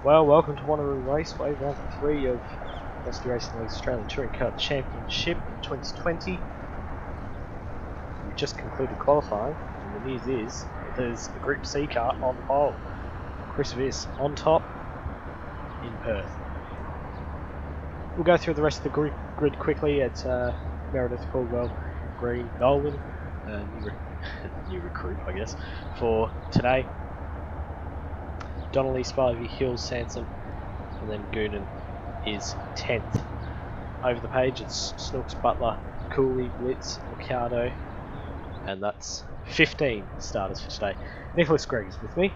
Well, welcome to Wanneroo Raceway, round 3 of Velocity Racing League's Australian Touring Car Championship in 2020. We've just concluded qualifying, and the news is there's a Group C car on pole. Chris Viss on top in Perth. We'll go through the rest of the grid quickly at Meredith, Caldwell, Green, Nolan, new recruit I guess, for today. Donnelly, Spivey, Hills, Sanson, and then Goonan is 10th. Over the page it's Snooks, Butler, Cooley, Blitz, Ricardo, and that's 15 starters for today. Nicholas Gregg is with me.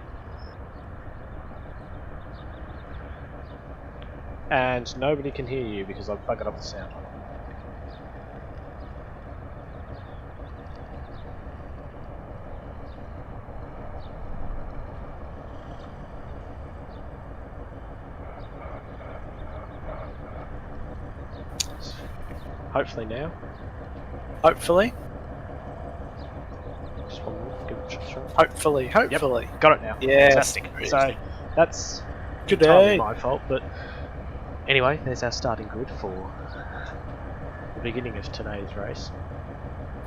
And nobody can hear you because I've buggered up the sound. Hopefully now. Hopefully. Just one more. Give it a shot. Hopefully. Yep, got it now. Yeah. Fantastic. So that's good entirely day. my fault, but anyway, there's our starting grid for the beginning of today's race.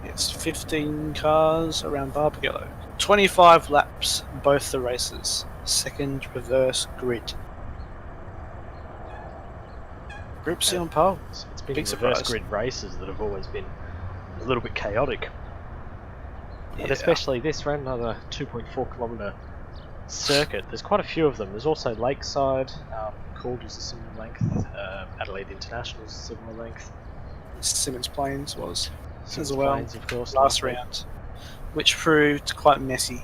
It's 15 cars around Barbagallo. 25 laps, both the races. Second reverse grid. Group C on pole. It's been Big reverse surprise. grid races that have always been a little bit chaotic. Yeah. But especially this ran another 2.4 kilometre circuit. There's quite a few of them. There's also Lakeside, Calder's a similar length, Adelaide International's a similar length. Simmons Plains was Simmons as well. Plains, of course, last round, which proved quite messy.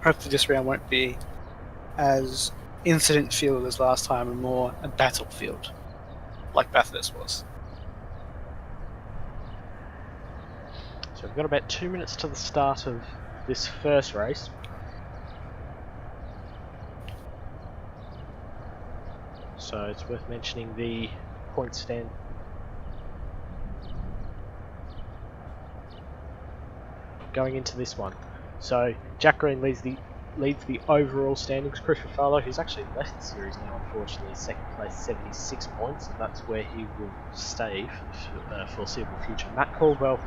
Hopefully this round won't be as incident-filled as last time and more a battlefield, like Bathurst was. So we've got about 2 minutes to the start of this first race. So it's worth mentioning the point stand. Going into this one. So Jack Green leads the overall standings. Chris Ruffalo, who's actually left the series now, unfortunately, is second place, 76 points, and that's where he will stay for the foreseeable future. Matt Caldwell,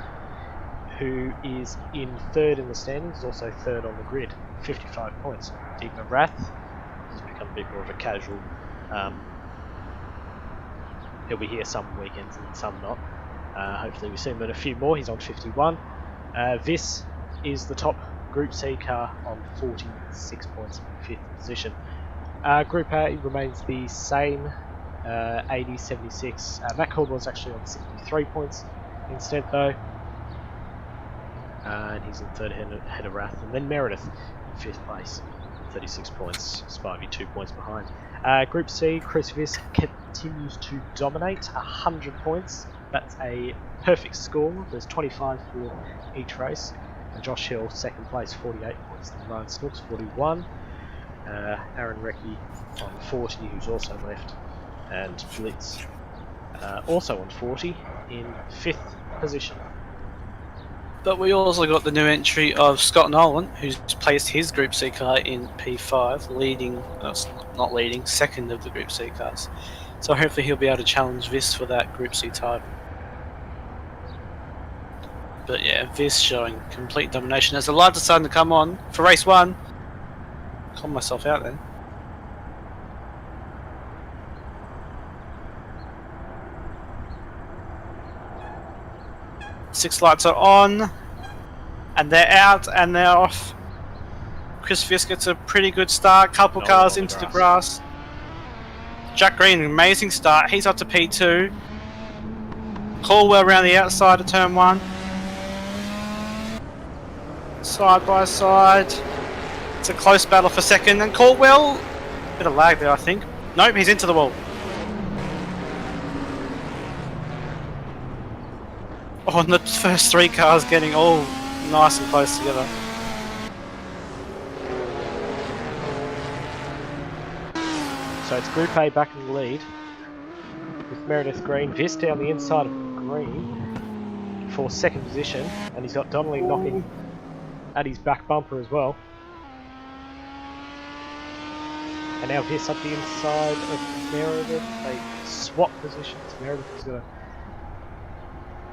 who is in third in the standings, is also third on the grid, 55 points. Digna Rath has become a bit more of a casual. He'll be here some weekends and some not. Hopefully we see him at a few more. He's on 51. Viss is the top Group C car on 46 points in 5th position. Group A remains the same, 80, 76. Matt Caldwell's actually on 63 points instead though. And he's in third ahead of Rath. And then Meredith in 5th place, 36 points. Spivey 2 points behind. Group C, Chris Viss continues to dominate, 100 points. That's a perfect score. There's 25 for each race. And Josh Hill, second place, 48 points. Then Ryan Snooks, 41. Aaron Recchi on 40, who's also left. And Blitz also on 40 in 5th position. But we also got the new entry of Scott Nolan, who's placed his Group C car in P5, not leading, second of the Group C cars. So hopefully he'll be able to challenge Viss for that Group C title. But yeah, Viss showing complete domination. As the lights are starting to come on for race 1. Calm myself out then. Six lights are on, and they're out, and they're off. Chris Viss gets a pretty good start. Couple cars into the grass. Jack Green, amazing start. He's up to P2. Caldwell around the outside of turn 1. Side by side. It's a close battle for second, and Caldwell, bit of lag there I think. Nope, he's into the wall. Oh, and the first 3 cars getting all nice and close together. So it's Group A back in the lead with Meredith Green. Viss down the inside of Green for second position, and he's got Donnelly knocking at his back bumper as well. And now Viss up the inside of Meredith. They swap positions. Meredith is going to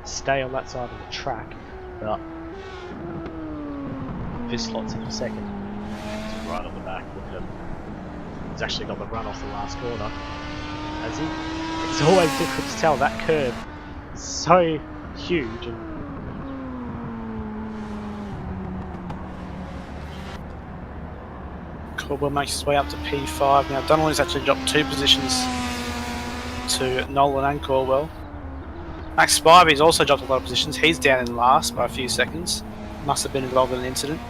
stay on that side of the track, but Viss slots in for second. He's right on the back. Look at him. He's actually got the run off the last corner. Has he? It's always difficult to tell. That curve is so huge. And Caldwell makes his way up to P5. Now Donnelly's actually dropped 2 positions to Nolan and Caldwell. Max Spivey's also dropped a lot of positions. He's down in last by a few seconds. Must have been involved in an incident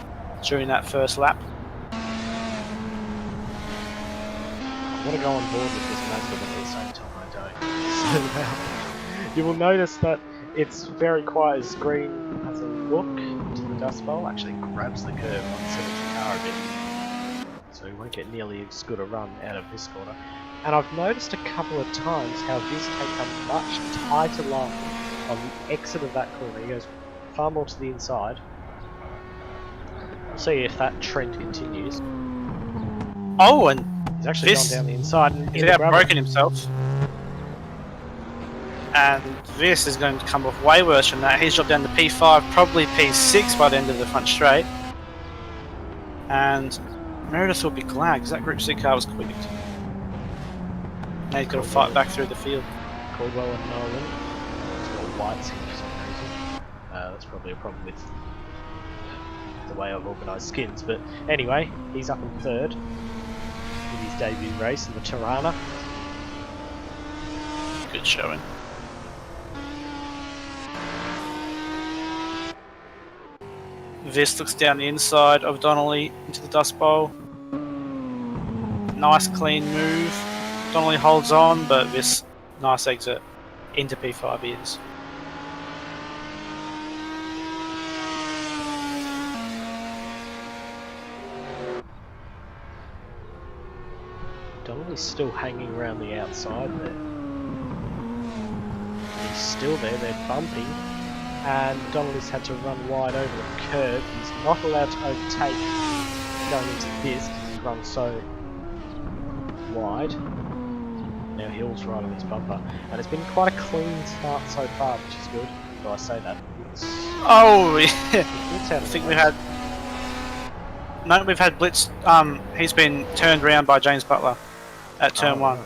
during that first lap. I want to go on board with this Mazda, but at the same time I don't. So you will notice that it's very quiet as Green has a look to the Dust Bowl. Actually grabs the curve on the car a bit. So he won't get nearly as good a run out of this corner. And I've noticed a couple of times how Viz takes a much tighter line on the exit of that corner. He goes far more to the inside. We'll see if that trend continues. Oh, and he's actually gone down the inside and he's broken himself. And this is going to come off way worse from that. He's dropped down to P5, probably P6 by the end of the front straight. And Meredith will be glad because that Group C car was quick. Now he's got to fight back through the field. Caldwell and Nolan. He's got a white skin for some reason. That's probably a problem with the way I've organised skins. But anyway, he's up in third in his debut race in the Tirana. Good showing. Viss looks down the inside of Donnelly into the Dust Bowl. Nice clean move. Donnelly holds on, but Viss, nice exit into P5 he is. Donnelly's still hanging around the outside there. He's still there, they're bumping. And Donnelly's had to run wide over the curve. He's not allowed to overtake going into this because he's run so wide. Now Hill's right on his bumper. And it's been quite a clean start so far, which is good. Do I say that? Oh, yeah. I think we had... No, we've had Blitz. He's been turned around by James Butler at turn 1.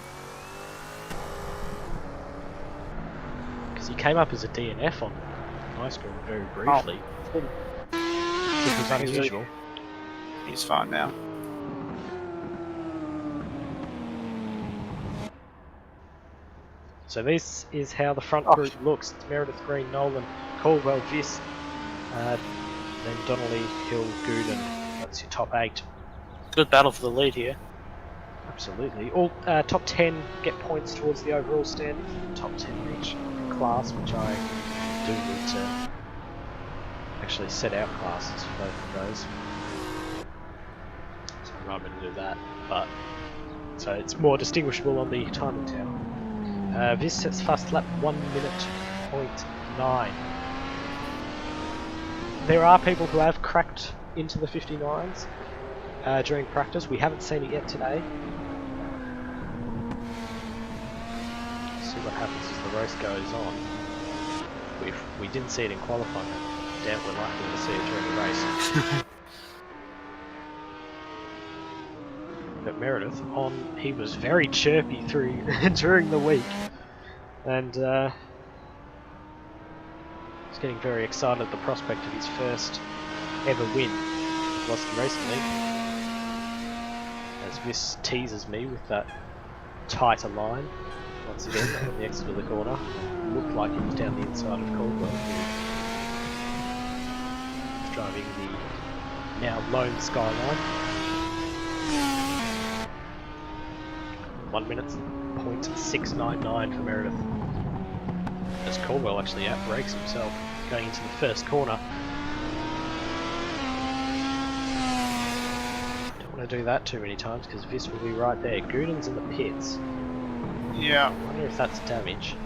Because he came up as a DNF on my screen very briefly. Which was unusual. He's fine now. So this is how the front group looks. It's Meredith, Green, Nolan, Caldwell, Viss, then Donnelly, Hill, Gooden. That's your top 8. Good battle for the lead here. Absolutely. All top 10 get points towards the overall standing. Top 10 in each class, which I do need to actually set out classes for both of those. So I'm not going to do that, but so it's more distinguishable on the timing tower. This sets fast lap 1 minute .9. There are people who have cracked into the 59s during practice. We haven't seen it yet today. See what happens as the race goes on. If we didn't see it in qualifying, I doubt we're likely to see it during the race. But Meredith, he was very chirpy through during the week, and he's getting very excited at the prospect of his first ever win. Lost recently, as this teases me with that tighter line. Once again, on the exit of the corner, looked like he was down the inside of Caldwell. He's driving the now lone Skyline. 1 minute .699 for Meredith. As Caldwell actually outbrakes himself going into the first corner. Don't want to do that too many times because Viss will be right there. Gooden's in the pits. Yeah. I wonder if that's damage.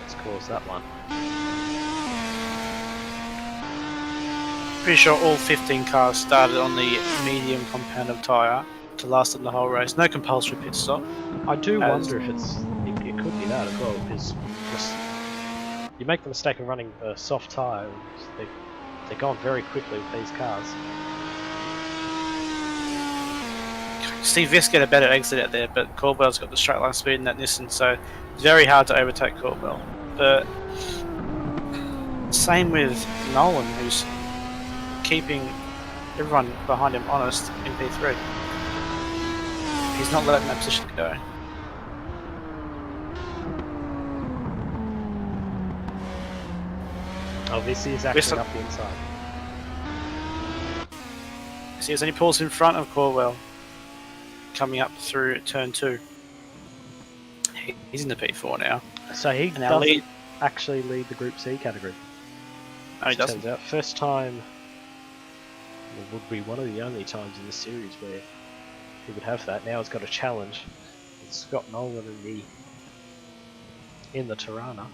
Let's cause that one. Pretty sure all 15 cars started on the medium compound tyre. to last them the whole race. No compulsory pit stop. I do wonder if it could be that as well, because you make the mistake of running a soft tyre, and they're gone very quickly with these cars. Steve Viss get a better exit out there, but Corbell's got the straight line speed in that Nissan, so it's very hard to overtake Corbell. But same with Nolan, who's keeping everyone behind him honest in P3. He's not letting that position go. Oh, this is actually up the inside. See, as he pulls in front of Corbell, coming up through turn 2. He's in the P4 now. So he doesn't actually lead the Group C category. No, he doesn't. Turns out, first time, it would be one of the only times in the series where he would have that. Now he's got a challenge with Scott Nolan in the Tirana.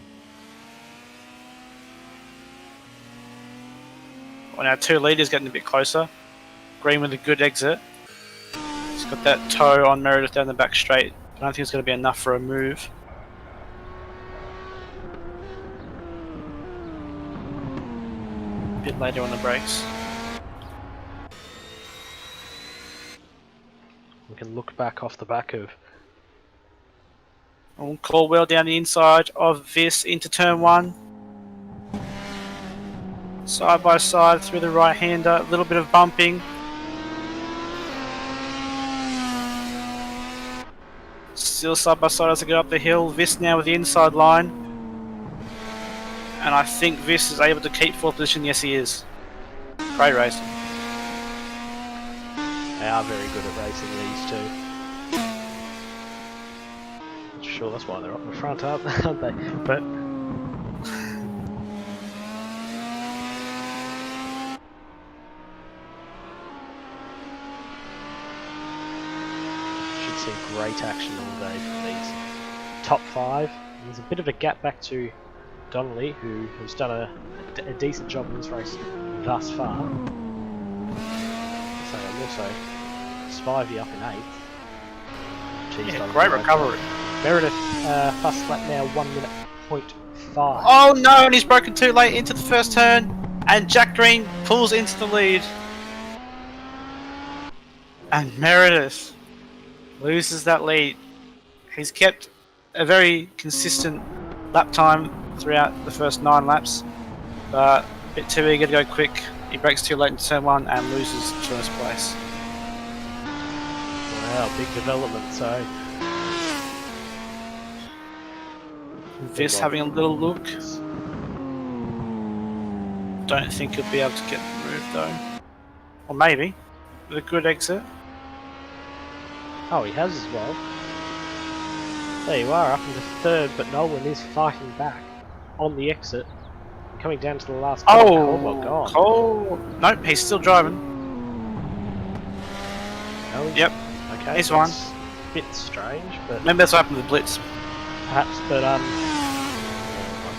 Well, now 2 leaders getting a bit closer. Green with a good exit. He's got that toe on Meredith down the back straight. I don't think it's going to be enough for a move. A bit later on the brakes. We can look back off the back of... Caldwell down the inside of Viss into turn 1. Side by side through the right hander, a little bit of bumping. Still side by side as they go up the hill. Viss now with the inside line. And I think Viss is able to keep 4th position. Yes, he is. Great racing. They are very good at racing, these two. Not sure that's why they're up the front, aren't they? But should see great action all day from these top 5. There's a bit of a gap back to Donnelly, who's done a decent job in this race thus far. So I'm also Spivey up in 8th. Yeah, great recovery. Meredith, fast lap now, 1 minute .5. Oh no, and he's broken too late into the first turn, and Jack Green pulls into the lead. And Meredith loses that lead. He's kept a very consistent lap time throughout the first 9 laps, but a bit too eager to go quick. He breaks too late into turn 1 and loses first place. Wow, big development, so... Viss having a little look. Don't think he'll be able to get the move though. Or maybe, with a good exit. Oh, he has as well. There you are, up into 3rd, but Nolan is fighting back on the exit. Coming down to the last corner. Oh, gone. Cole. Nope, he's still driving. No, Yep, okay, he's one. A bit strange, but Maybe that's what happened with Blitz. perhaps. But I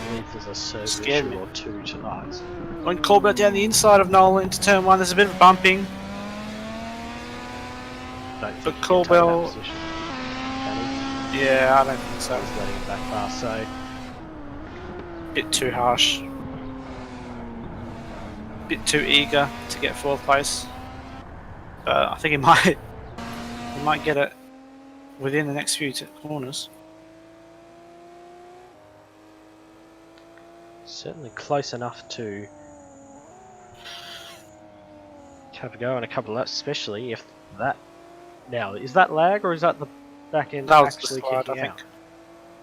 believe there's a service Scared issue me. or 2 tonight. When Corbett down the inside of Nolan into turn 1, there's a bit of bumping. Don't think But he can take Corbell- that position. Can he? Yeah, I don't think so. He's letting him back fast, so Bit too harsh. Bit too eager to get 4th place. I think he might get it within the next few corners. certainly close enough to have a go in a couple of laps, especially if that... Now, is that lag or is that the back end That was the actually slide, kicking I out? think.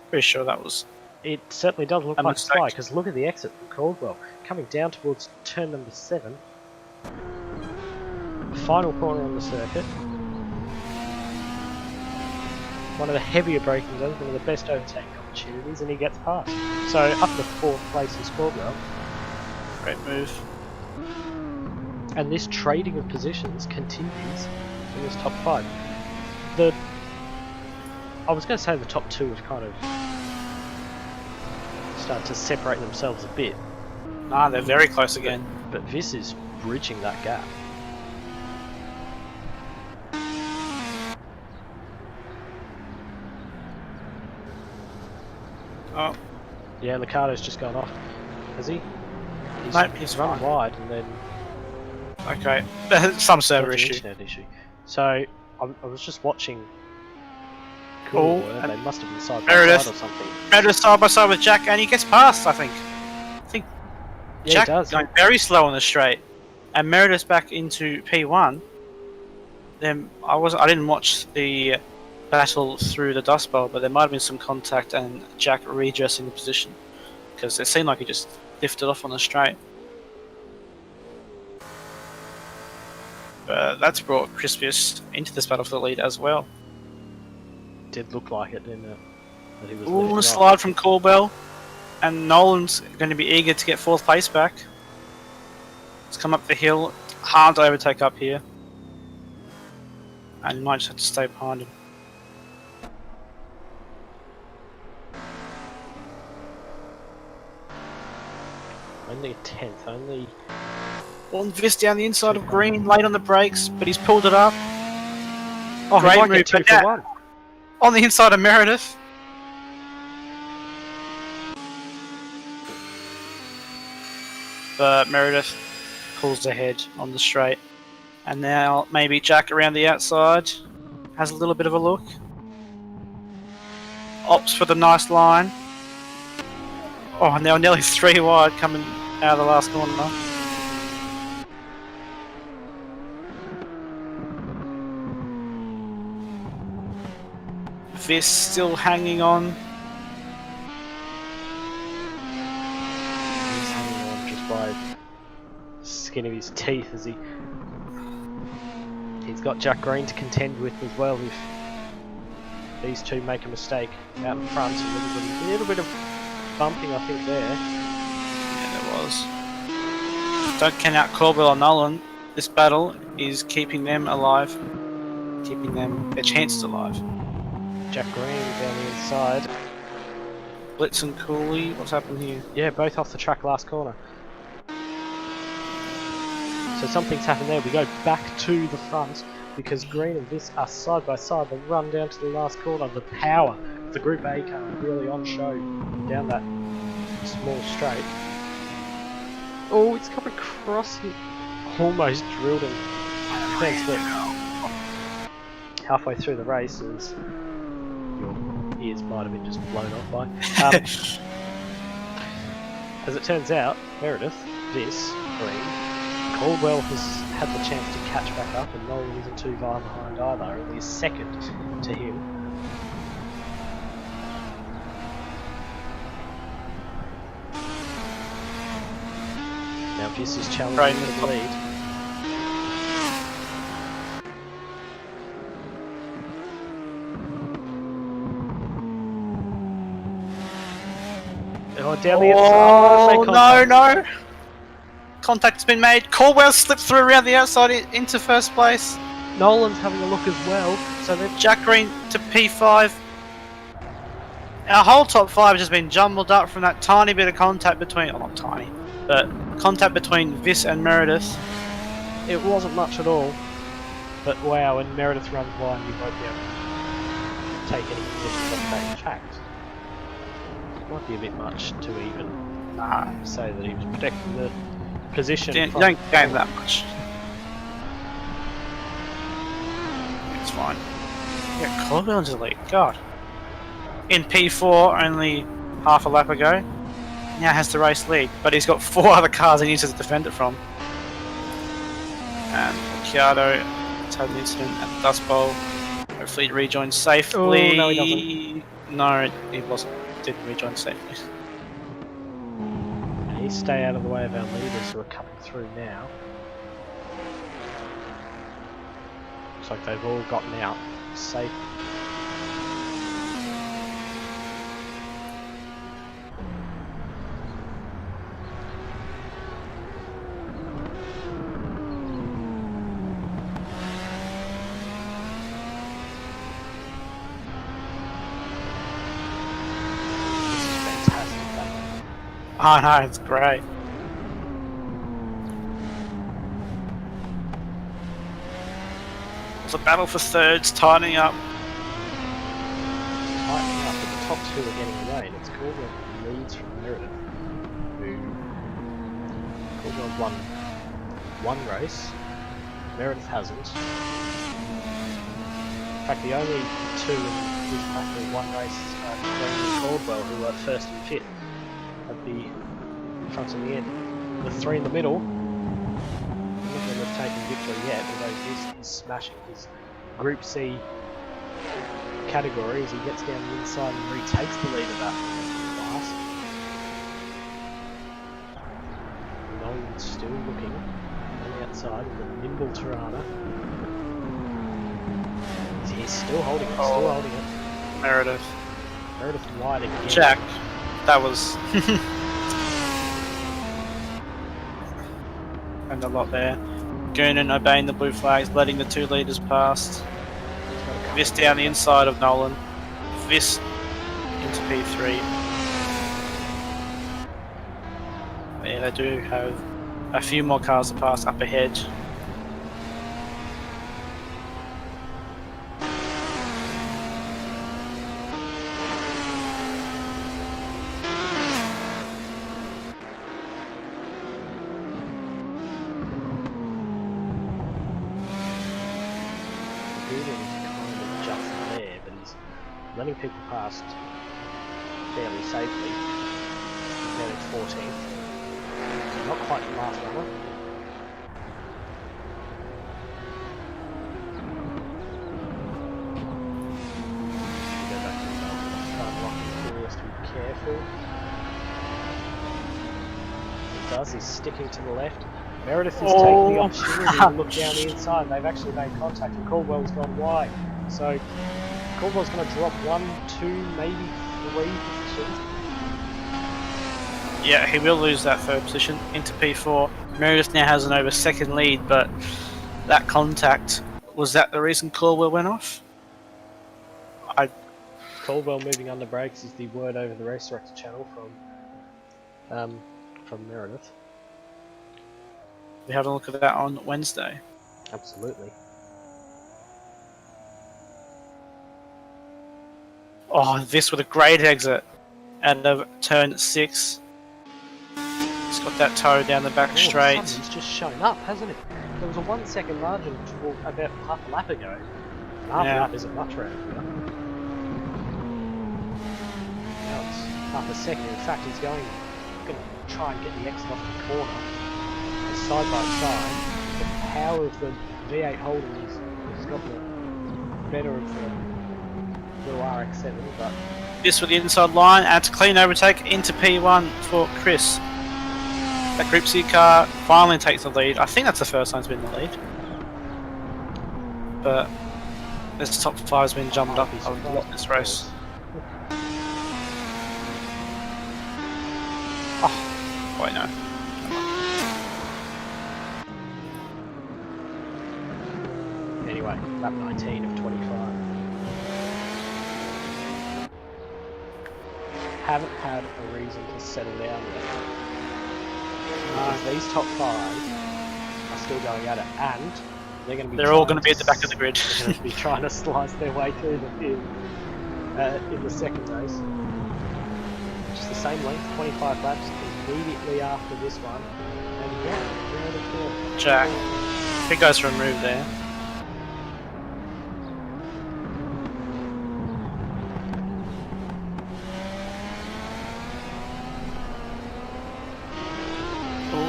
Pretty sure that was. It certainly does look A like a slide, mistake. because look at the exit from Caldwell. Coming down towards turn number 7. Final corner on the circuit. One of the heavier braking zones, one of the best overtaking opportunities, and he gets past. So up to 4th place is Caldwell. Great move. And this trading of positions continues in this top 5. I was going to say the top 2 have kind of started to separate themselves a bit, Nah, they're very close again. but this is bridging that gap. Oh, Yeah, Licato's just gone off. Has he? nope, He's run fine. wide and then Okay, some server got an issue. internet issue. So I was just watching. Cool, Oh, and they must have been side by Meredith. side or something. Meredith side by side with Jack, and he gets past. I think Yeah, Jack he does. going very slow on the straight, and Meredith's back into P1. Then I didn't watch the battle through the Dust Bowl, but there might have been some contact and Jack readjusting the position because it seemed like he just lifted off on the straight. But that's brought Crispius into this battle for the lead as well. Did look like it, didn't it? That he was Ooh, lifting a off. slide from Corbell, and Nolan's going to be eager to get 4th place back. It's come up the hill, hard to overtake up here, and you might just have to stay behind him. Only a 10th, only. One Vis down the inside of Green, late on the brakes, but he's pulled it up. Oh, Great he might move, get 2 but for yeah. 1. On the inside of Meredith. But Meredith pulls ahead on the straight. And now maybe Jack around the outside has a little bit of a look. Opts for the nice line. Oh, now nearly 3 wide coming out of the last corner. Vis still hanging on. He's hanging on just by the skin of his teeth as he's got Jack Green to contend with as well. If these two make a mistake out in front, a little bit of bumping, I think there. Yeah, there was. Don't count out Corbell or Nolan. This battle is keeping them alive, keeping their chances alive. Jack Green down the inside. Blitz and Cooley, what's happened here? Yeah, both off the track last corner. So something's happened there. We go back to the front because Green and Vis are side by side. The run down to the last corner. The power of the Group A car really on show down that small straight. Oh, it's come across him. Almost drilled him. Thanks, but halfway through the race, as your ears might have been just blown off by. As it turns out, Meredith, Vis, Green, Caldwell has had the chance to catch back up, and Nolan isn't too far behind either, only a second to him. Now Vis is challenging for the lead. Oh, down the inside. No! Contact's been made. Caldwell slipped through around the outside into 1st place. Nolan's having a look as well, so they've Jack Green to P5. Our whole top 5 has just been jumbled up from that tiny bit of contact between, oh, not tiny, but contact between Vis and Meredith. It wasn't much at all, but wow, when Meredith runs wide, you won't be able to take any positions off that. In fact, it might be a bit much to even say that he was protecting the position. You don't gain that much. It's fine. Yeah, Corbell's the lead. God. In P4 only half a lap ago. Now has the race lead, but he's got 4 other cars he needs to defend it from. And Ricciardo has had an incident at the Dust Bowl. Hopefully he rejoins safely. Oh, no, he doesn't. No, he didn't rejoin safely. And stay out of the way of our leaders who are coming through now. Looks like they've all gotten out safe. Oh no, it's great. It's a battle for thirds, tightening up. Tightening up at the top two are getting away, and it's Caldwell who leads from Meredith, who Caldwell's won one race, Meredith hasn't. In fact, the only two in his factory one race are Green and Caldwell, who are first and fifth at the front and the end. The three in the middle, none of them have taken victory yet, although he's smashing his Group C category as he gets down the inside and retakes the lead of that class. Nolan's still looking on the outside with a nimble Tirana. He's still holding it, still holding it. Meredith wide again. Jack, that was and a lot there. Goonan obeying the blue flags, letting the 2 leaders past. Vis down the inside of Nolan. Vis into P3. Yeah, they do have a few more cars to pass up ahead. Letting people past fairly safely. Now it's 14th. So not quite the last runner. Go back to the start locking curious to be careful. He does, he's sticking to the left. Meredith is taking the opportunity to look down the inside. They've actually made contact and Caldwell's gone wide. So Caldwell's going to drop 1, 2, maybe 3 positions. Yeah, he will lose that 3rd position into P4. Meredith now has an over 2nd lead, but that contact, was that the reason Caldwell went off? Caldwell moving under brakes is the word over the race director channel from Meredith. We had a look at that on Wednesday. Absolutely. Oh, this with a great exit out of turn 6. It's got that toe down the back straight. He's just shown up, hasn't it? There was a 1 second margin about half a lap ago. Half a lap isn't much around here. Now it's half a second. In fact, he's going to try and get the exit off the corner. Side by side. The power of the V8 holding has got the better of the little RX-7, but this with the inside line, and it's a clean overtake into P1 for Chris. That Group C car finally takes the lead. I think that's the first time it's been in the lead. But this top 5 has been jumped up a lot this race. Oh, wait, no. Anyway, lap 19 of 25. Haven't had a reason to settle down yet. Because these top 5 are still going at it, and they're going to be. They're all going to be at the back of the grid. They're going to be trying to slice their way through the field in the second race. Just the same length, 25 laps immediately after this one, and yeah, we're in the field. Jack, big guys from move there.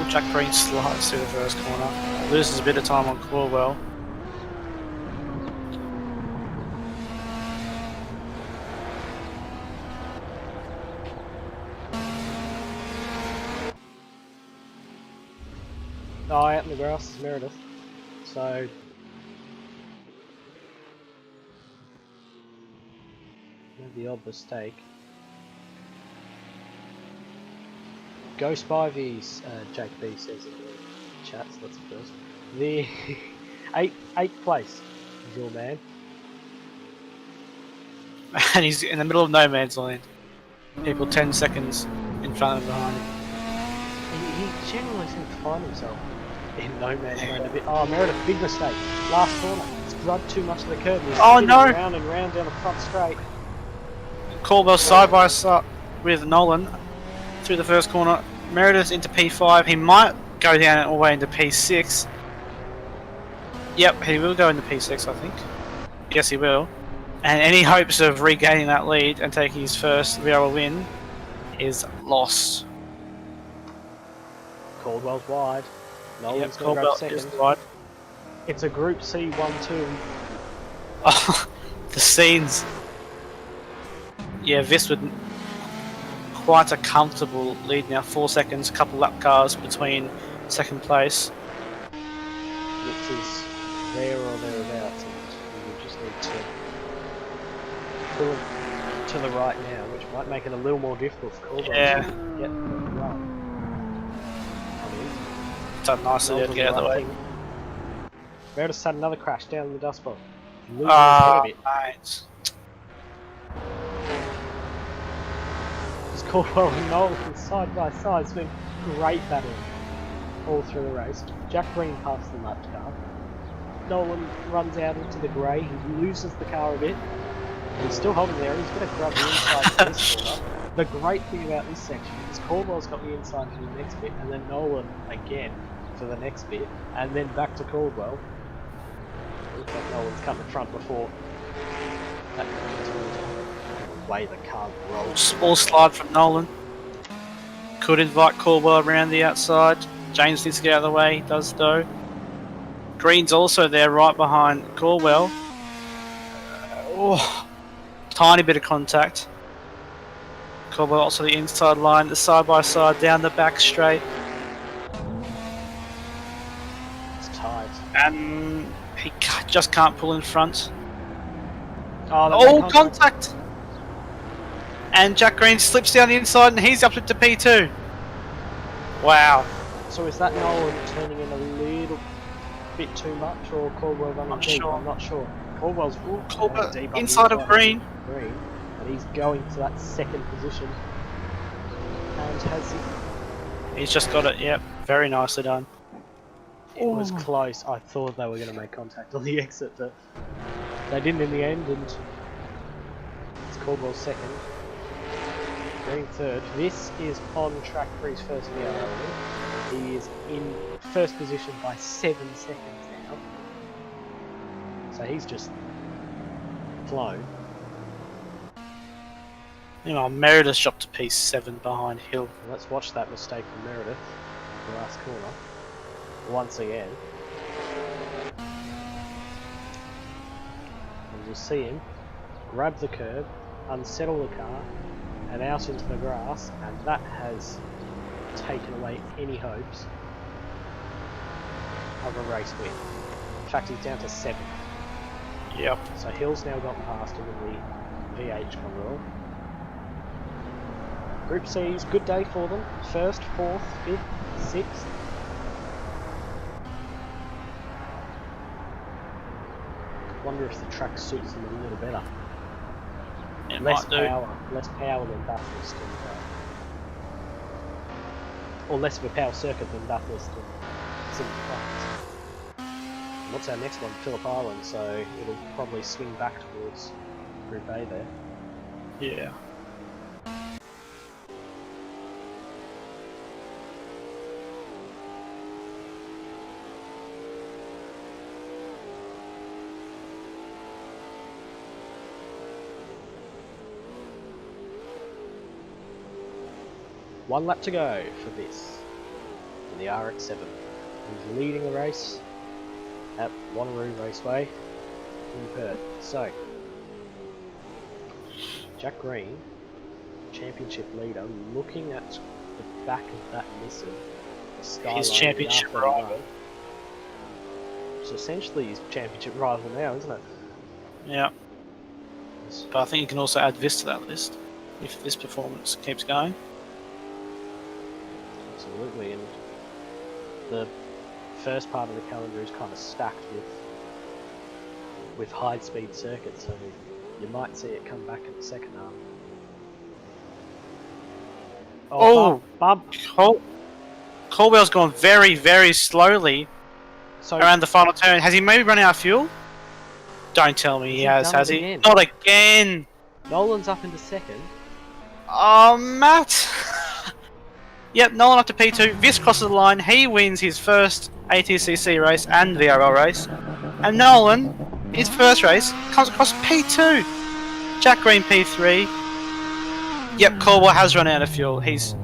Jack Green slides through the first corner, loses a bit of time on Caldwell. Oh, out in the grass is Meredith, so made the odd mistake. Go Spivey's, Jake B says in the chat, so that's the first. The 8th place is your man. And he's in the middle of no man's land. People 10 seconds in front and behind him. He generally seems to find himself in no man's land a bit. Oh, Meredith, big mistake. Last corner. It's grubbed too much of the curb. He's oh no! Round and round down the front straight. Caldwell side by side with Nolan through the first corner. Meredith into P5. He might go down all the way into P6. Yep, he will go into P6, I think. Yes, he will. And any hopes of regaining that lead and taking his first VRL win is lost. Caldwell's wide. Nolan's Yep, going to grab Caldwell second. is wide. It's a Group C 1-2. Oh, the scenes. Yeah, this would quite a comfortable lead now. 4 seconds, couple lap cars between second place. Which is there or thereabouts, and we just need to pull it to the right now, which might make it a little more difficult for Caldwell Yeah. to get the run. Done nicely to get out of the way. Meredith's had another crash down in the dust bowl. Ah, mate. It's Caldwell and Nolan side by side. It's been great battle all through the race. Jack Green passes the lap car. Nolan runs out into the grey. He loses the car a bit. He's still holding there. He's going to grab the inside for this corner. The great thing about this section is Caldwell's got the inside for the next bit, and then Nolan again for the next bit, and then back to Caldwell. Looks like Nolan's cut the front before that way the car rolls. Small slide from Nolan. Could invite Caldwell around the outside. James needs to get out of the way. He does though. Green's also there right behind Caldwell. Oh, tiny bit of contact. Caldwell also the inside line, the side by side down the back straight. It's tight. And he just can't pull in front. Oh, contact! And Jack Green slips down the inside and he's up to P2. Wow. So is that Nolan turning in a little bit too much, or Caldwell running deep? Sure. I'm not sure. Caldwell's Caldwell deep inside of Green. And he's going to that second position. And has it? He's just got it, yep. Very nicely done. It was close. I thought they were going to make contact on the exit, but they didn't in the end, and it's Caldwell's second. Green third. This is on track for his first VRL. He is in first position by 7 seconds now. So he's just flown. Meanwhile, Meredith dropped to P7 behind Hill. Well, let's watch that mistake from Meredith in the last corner. Once again. And you'll see him grab the curb, unsettle the car, and out into the grass, and that has taken away any hopes of a race win. In fact, he's down to 7. Yep. So Hill's now gotten past him in the VH Conroe. Group C's, good day for them. First, 4th, 5th, 6th. Wonder if the track suits them a little better. It Less might do. power than Bathurst, or less of a power circuit than Bathurst and St. Clark's. What's our next one? Phillip Island, so it'll probably swing back towards Group A there. Yeah. One lap to go for this in the RX-7. He's leading the race at Wanneroo Raceway in Perth. So, Jack Green, championship leader, looking at the back of that Nissan, the Skyline, His championship rival. It's essentially his championship rival now, isn't it? Yeah. But I think you can also add this to that list if this performance keeps going. Absolutely, and the first part of the calendar is kind of stacked with high-speed circuits, so you might see it come back in the second half. Bump! Caldwell's gone very, very slowly around the final turn. Has he maybe run out of fuel? Don't tell me he has he? Again? Not again! Nolan's up into second. Oh, Matt! Yep, Nolan up to P2. Vis crosses the line. He wins his first ATCC race and VRL race. And Nolan, his first race, comes across P2. Jack Green P3. Yep, Caldwell has run out of fuel. He's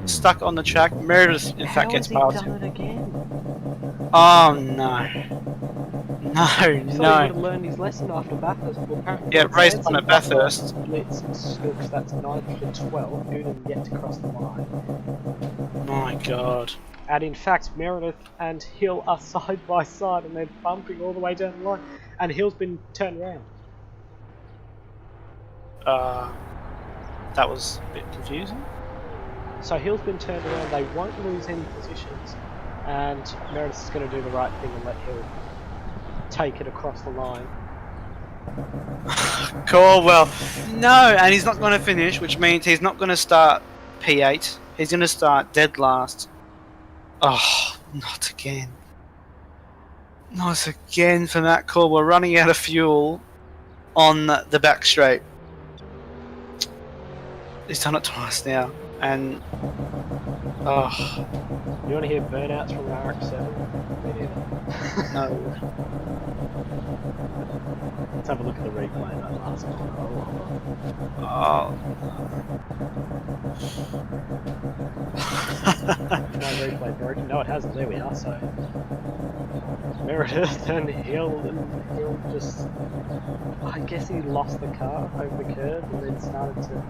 stuck on the track. Meredith, in fact, gets past him. How has he done it again? Oh, no. No, I thought he would no. have learned his lesson after Bathurst. Well, apparently Yeah, race Hansen, on at Bathurst. Blitz, Snooks, that's 9 to 12. Gooden yet to cross the line. My God. And in fact, Meredith and Hill are side by side and they're bumping all the way down the line. And Hill's been turned around. That was a bit confusing. So Hill's been turned around, they won't lose any positions. And Meredith is going to do the right thing and let Hill take it across the line. Caldwell. No, and he's not going to finish, which means he's not going to start P8. He's going to start dead last. Oh, not again. Not again for Matt Caldwell, running out of fuel on the back straight. He's done it twice now, and oh. You want to hear burnouts from RX7? No. Let's have a look at the replay of that last one. Oh. No replay broken. No, it hasn't. There we are. So Meredith and Hill just, I guess he lost the car over the curve and then started to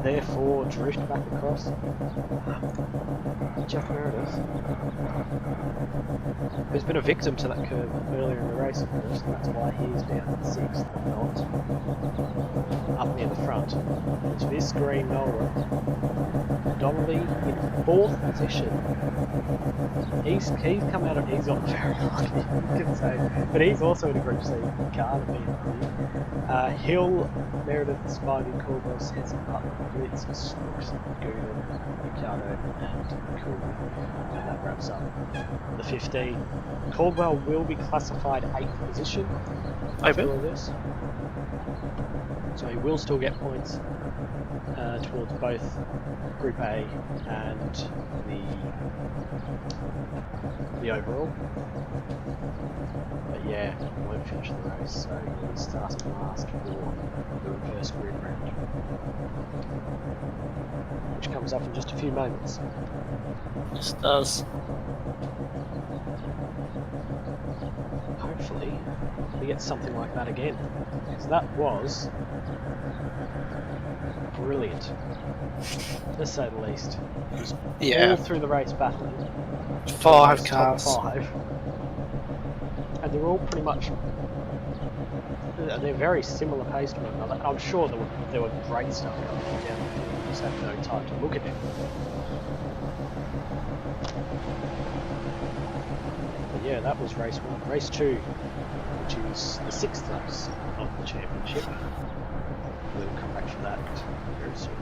therefore drift back across. Jack Meredith, who's been a victim to that curve earlier in the race, of course, and that's why he's down at 6th and not up near the front. It's this green Nolan. Donnelly in 4th position. He's come out of, he's not very lucky, you can say, but he's also in a Group C car to be in. Hill, Meredith, Spivey, Caldwell, Hansen, Blitz, Snooks, Gooden, Ricardo, and Cooley. And that wraps up the 15. Caldwell will be classified 8th position after all this. So he will still get points towards both Group A and the overall. But yeah, he won't finish the race, so he's starting last for the reverse grid round, which comes up in just a few moments. Yes, it does. Hopefully, we get something like that again, because that was brilliant, to say the least. It was all through the race battling. 5 cars. Top 5. And they're all pretty much, they're very similar pace to one another. I'm sure there were great stuff going down there. We just had no time to look at it. But yeah, that was race 1. Race 2, which is the 6th race of the championship. We'll come back to that very soon.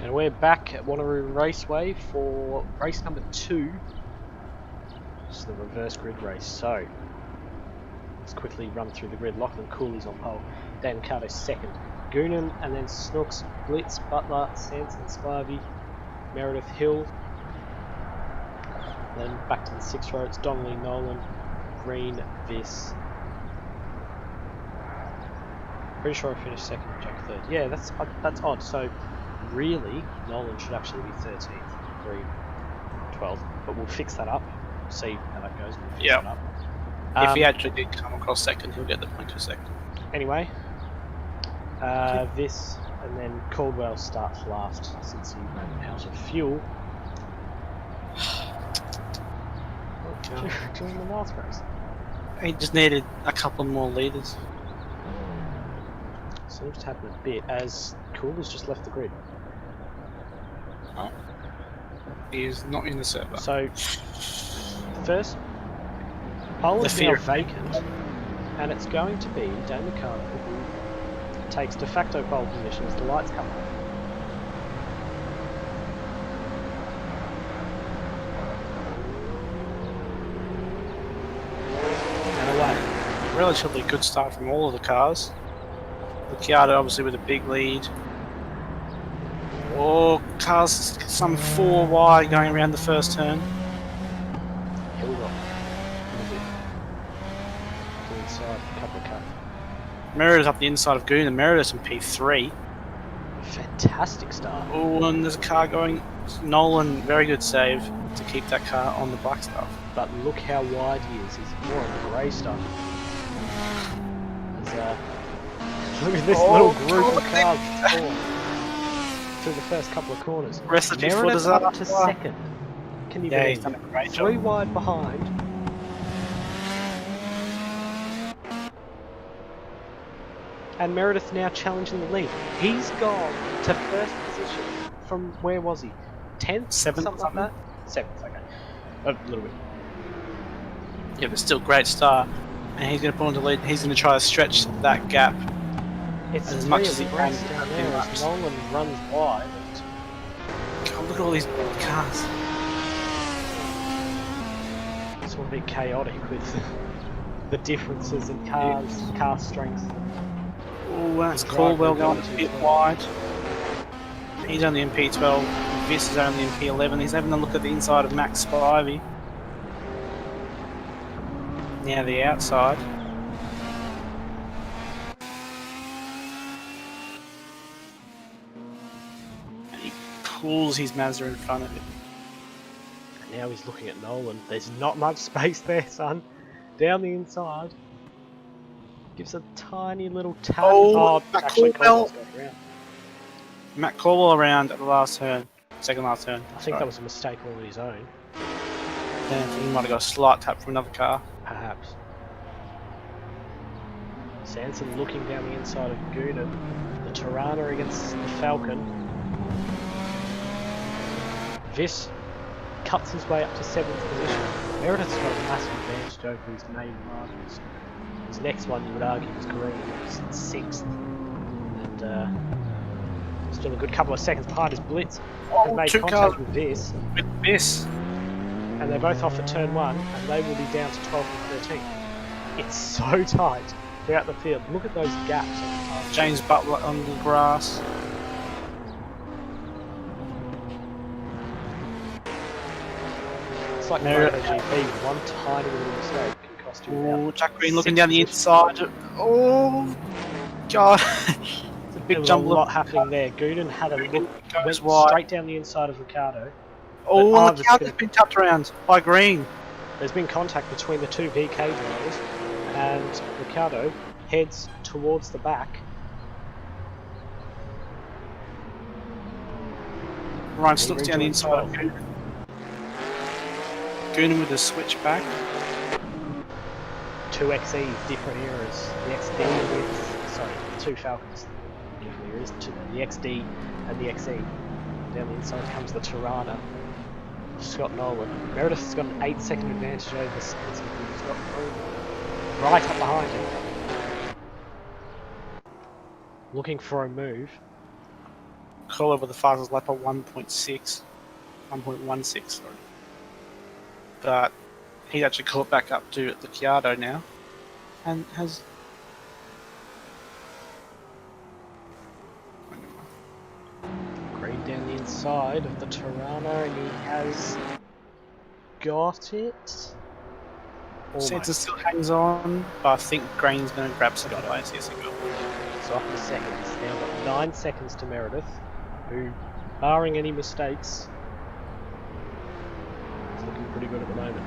And we're back at Wanneroo Raceway for race number 2. This is the reverse grid race. So let's quickly run through the grid. Lachlan Cooley's on pole. Dan Carter second. Goonan and then Snooks, Blitz, Butler, Sanson, Spivey, Meredith Hill. Then back to the 6th row. It's Donnelly, Nolan, Green, Viss. Pretty sure I finished second and Jack third. Yeah, that's odd. So really, Nolan should actually be 13th, Green 12th. But we'll fix that up. See how that goes. We'll fix that up. If he actually did come across second, he'll get the point for second. Anyway, this and then Caldwell starts last since he ran out of fuel during the last race. He just needed a couple more leaders. Seems to happen a bit as Cooley's just left the grid. Oh. He's not in the server. So, first, pole is now vacant, and it's going to be Damon Carter who takes de facto pole position as the lights come on. And away. Relatively good start from all of the cars. Ricciardo obviously with a big lead. Oh, cars some 4 wide going around the first turn. Here we go. To the inside, a couple of cars. Meredith up the inside of Goon and Meredith in P3. Fantastic start. Oh, and there's a car going. Nolan, very good save to keep that car on the black stuff. But look how wide he is. He's more on the grey stuff. Look at this little group of cars through the first couple of corners. Meredith up to second. Can you believe he's done a great job. 3 wide behind. And Meredith now challenging the lead. He's gone to first position from, where was he? 10th? 7th? Something like that? 7th, okay. A little bit. Yeah, but still great start. And he's going to pull into the lead. He's going to try to stretch that gap. It's as much as he can down there as Nolan runs wide. God, look at all these cars. It's all a bit chaotic with the differences in cars, car strength. Oh, that's Caldwell going a bit wide. He's only in P12. Viss is only in P11. He's having a look at the inside of Max Spivey. Now the outside. And he pulls his Mazda in front of him. And now he's looking at Nolan. There's not much space there, son. Down the inside. Gives a tiny little tap. Oh, Matt actually, Caldwell. Caldwell's going around. Matt Caldwell around at the last turn. Second last turn. I think that was a mistake all of his own. Yeah, he might have got a slight tap from another car. Perhaps. Sanson looking down the inside of Goonan. The Tirana against the Falcon. Viss cuts his way up to 7th position. Meredith's got a massive advantage over his main rivals. His next one, you would argue, was Green, who's 6th. And still a good couple of seconds behind his Blitz. Oh, made 2 contact cars with Viss. with Viss. And they're both off at turn 1, and they will be down to 12th and 13th. It's so tight throughout the field. Look at those gaps on the time. James Butler on the grass. It's like MotoGP, one tiny little mistake can cost you Oh, about Jack Green looking 6 down the positions. inside. Oh, God. It's a big There was jump. a lot happening there. Goonan had a look, Goes went wide. straight down the inside of Ricciardo. Oh, But look how it's been tapped around by Green. There's been contact between the 2 VK drivers, and Ricciardo heads towards the back. Ryan Snooks down the inside of Goonan. Goonan with the switch back. 2 XEs, different eras. The XD with, sorry, 2 Falcons, different eras. The XD and the XE. Down the inside comes the Tirana. Scott Nolan. Meredith's got an 8-second advantage over Sanson, who's got right up behind him. Looking for a move. Kohler with the fastest lap of 1.16, sorry. But he actually caught back up to Ricciardo now, and has. Green down the inside of the Tirana, and he has got it. Sensor still hangs on, but I think Green's going to grab second place. Yes, he will. So up to second. He's now got 9 seconds to Meredith, who, barring any mistakes, is looking pretty good at the moment.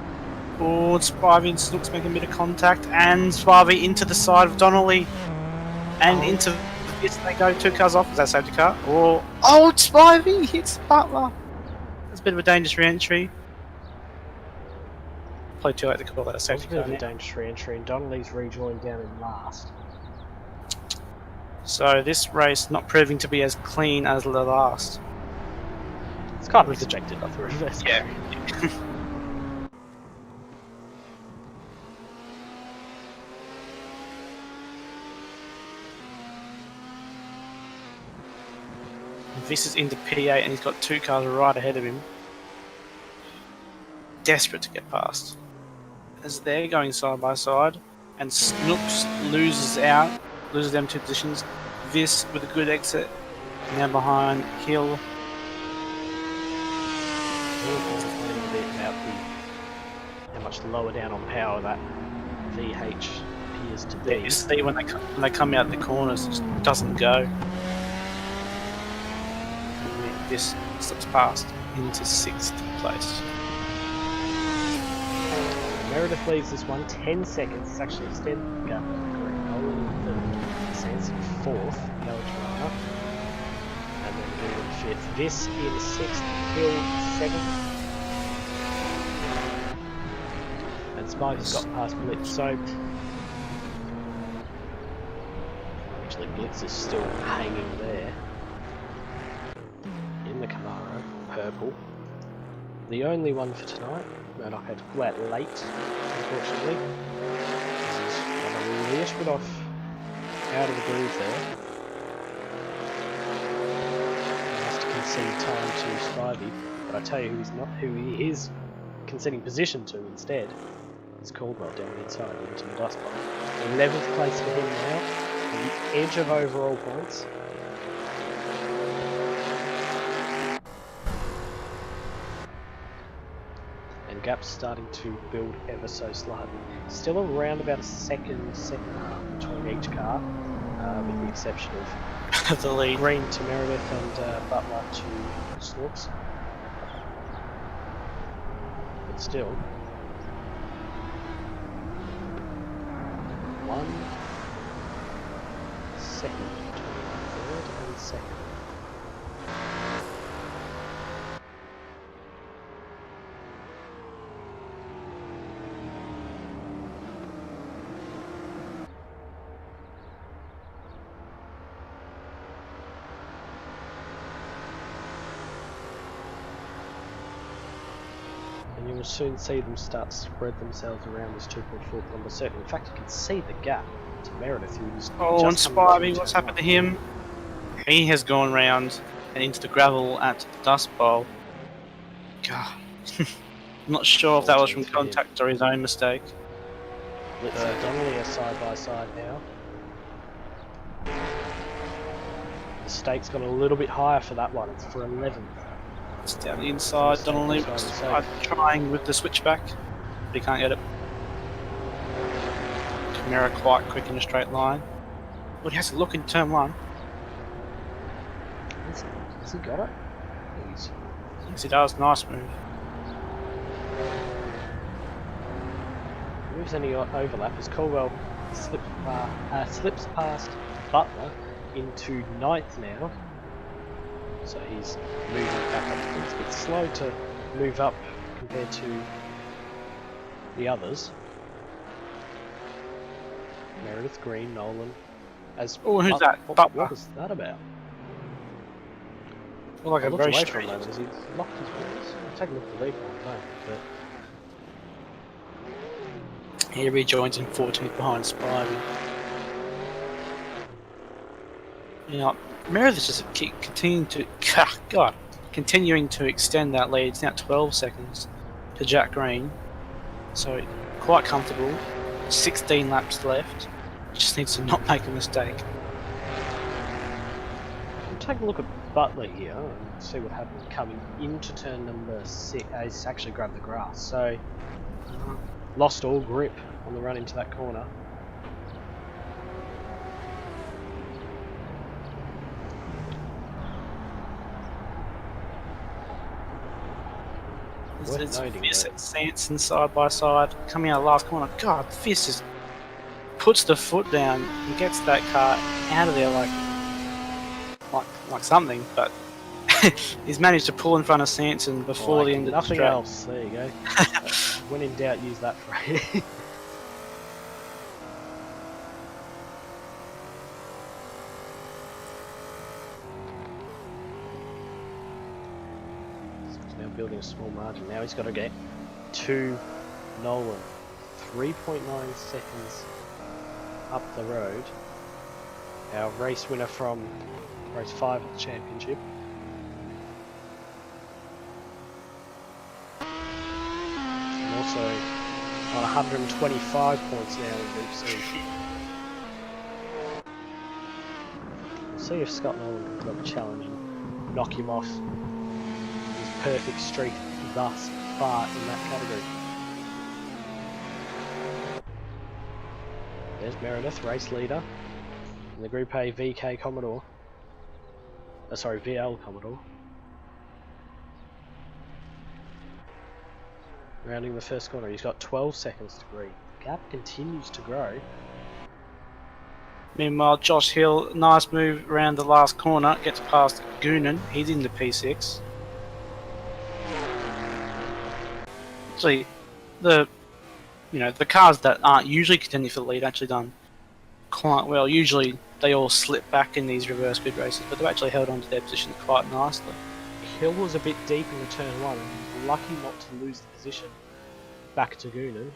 Oh, Spivey and Snooks making a bit of contact, and Spivey into the side of Donnelly, and into this. They go 2 cars off. Is that safety car? Or Spivey hits Butler. That's a bit of a dangerous re-entry. Probably too late to call that a safety car. A bit of a dangerous re-entry, and Donnelly's rejoined down in last. So this race not proving to be as clean as the last. It's kind of expected off the reverse. Yeah. This is into P8 and he's got 2 cars right ahead of him. Desperate to get past. As they're going side by side, and Snooks loses them 2 positions. This with a good exit. Now behind Hill. A bit about how much lower down on power that VH appears to be. Yeah, you see when they come out the corners, it just doesn't go. This slips past into 6th place. Meredith leaves this one 10 seconds. It's actually extended the gap. Nolan in 3rd, Sands in 4th, Tirana, and then Hill in 5th. This in 6th, Hill 7th, and Spivey's got past Blitz. So actually, Blitz is still hanging there. In the Camaro, purple. The only one for tonight. Murdoch had to pull out late, unfortunately. He's got a little bit off out of the groove there. He has to concede time to Spivey, but I tell you who he is conceding position to instead is Caldwell down the inside into the dust bowl. 11th place for him now, on the edge of overall points. Gap's starting to build ever so slightly. Still around about a second and a half between each car, with the exception of the lead. Green to Meredith and Butler to Snooks. But still, 1 second between 3rd and 2nd. You will soon see them start to spread themselves around this 2.4 kilometre circle. In fact, you can see the gap to Meredith, who's and Spivey, what's happened to him? He has gone round and into the gravel at the Dust Bowl. God, I'm not sure if that was from contact or his own mistake. Blitz and Donnelly are side by side now. The stake's got a little bit higher for that one. It's for 11th. It's down the inside. Donnelly trying with the switchback, but he can't get it. Camara quite quick in a straight line. But he has to look in turn 1. Has he got it? Yes, he does. Nice move. Moves any overlap as Caldwell slips past Butler into 9th now. So he's moving back up. It's a bit slow to move up compared to the others. Meredith, Green, Nolan. Who's that? What was that about? Well, like a very straight. He's locked his wheels. I'll take a look at the lead for a moment, but he rejoins in 14th behind Spivey. You know, Meredith is continuing to extend that lead. It's now 12 seconds to Jack Green, so quite comfortable. 16 laps left. Just needs to not make a mistake. We'll take a look at Butler here and see what happened coming into turn number 6. He's actually grabbed the grass, so lost all grip on the run into that corner. It's Fierce and Sanson side by side coming out of the last corner. God, Fierce just puts the foot down and gets that car out of there like something, but he's managed to pull in front of Sanson before the end of the nothing straight. else. There you go. When in doubt, use that phrase. Building a small margin. Now he's got to get to Nolan. 3.9 seconds up the road. Our race winner from race 5 of the championship. And also on 125 points now in Group C. We'll see if Scott Nolan can put up a challenge and knock him off perfect streak thus far in that category. There's Meredith, race leader in the Group A VK Commodore. VL Commodore. Rounding the first corner, he's got 12 seconds to green. Gap continues to grow. Meanwhile, Josh Hill, nice move around the last corner, gets past Goonan. He's in the P6. Actually, the cars that aren't usually contending for the lead actually done quite well. Usually they all slip back in these reverse grid races, but they've actually held on to their position quite nicely. Hill was a bit deep in the turn 1 and he's lucky not to lose the position back to Goonan.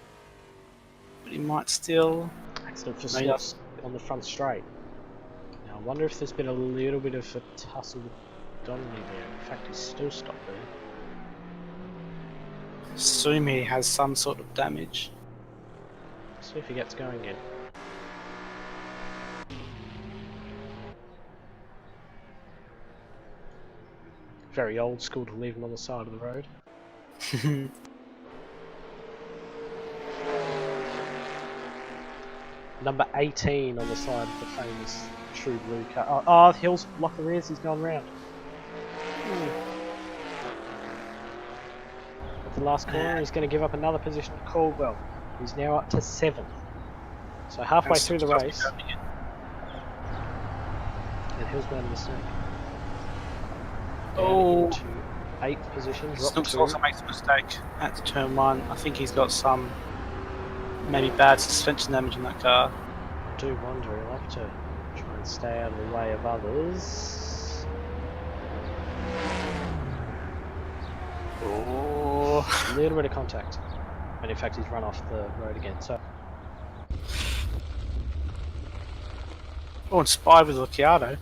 But he might still accident for Snooks on the front straight. Now I wonder if there's been a little bit of a tussle with Donnelly there. In fact, he's still stopped there. Assume he has some sort of damage. See if he gets going again. Very old school to leave him on the side of the road. Number 18 on the side of the famous True Blue car. Oh, Hill's locked the rears, he's gone round. The last corner, he's going to give up another position to Caldwell. He's now up to 7th. So halfway through the race, and Hill's made a mistake. Oh, into 8th position. Snooks also makes a mistake at the turn 1. I think he's got some maybe bad suspension damage in that car. I do wonder, he'll have to try and stay out of the way of others. Oh, a little bit of contact, and in fact he's run off the road again. So, and Spivey with Ricciardo.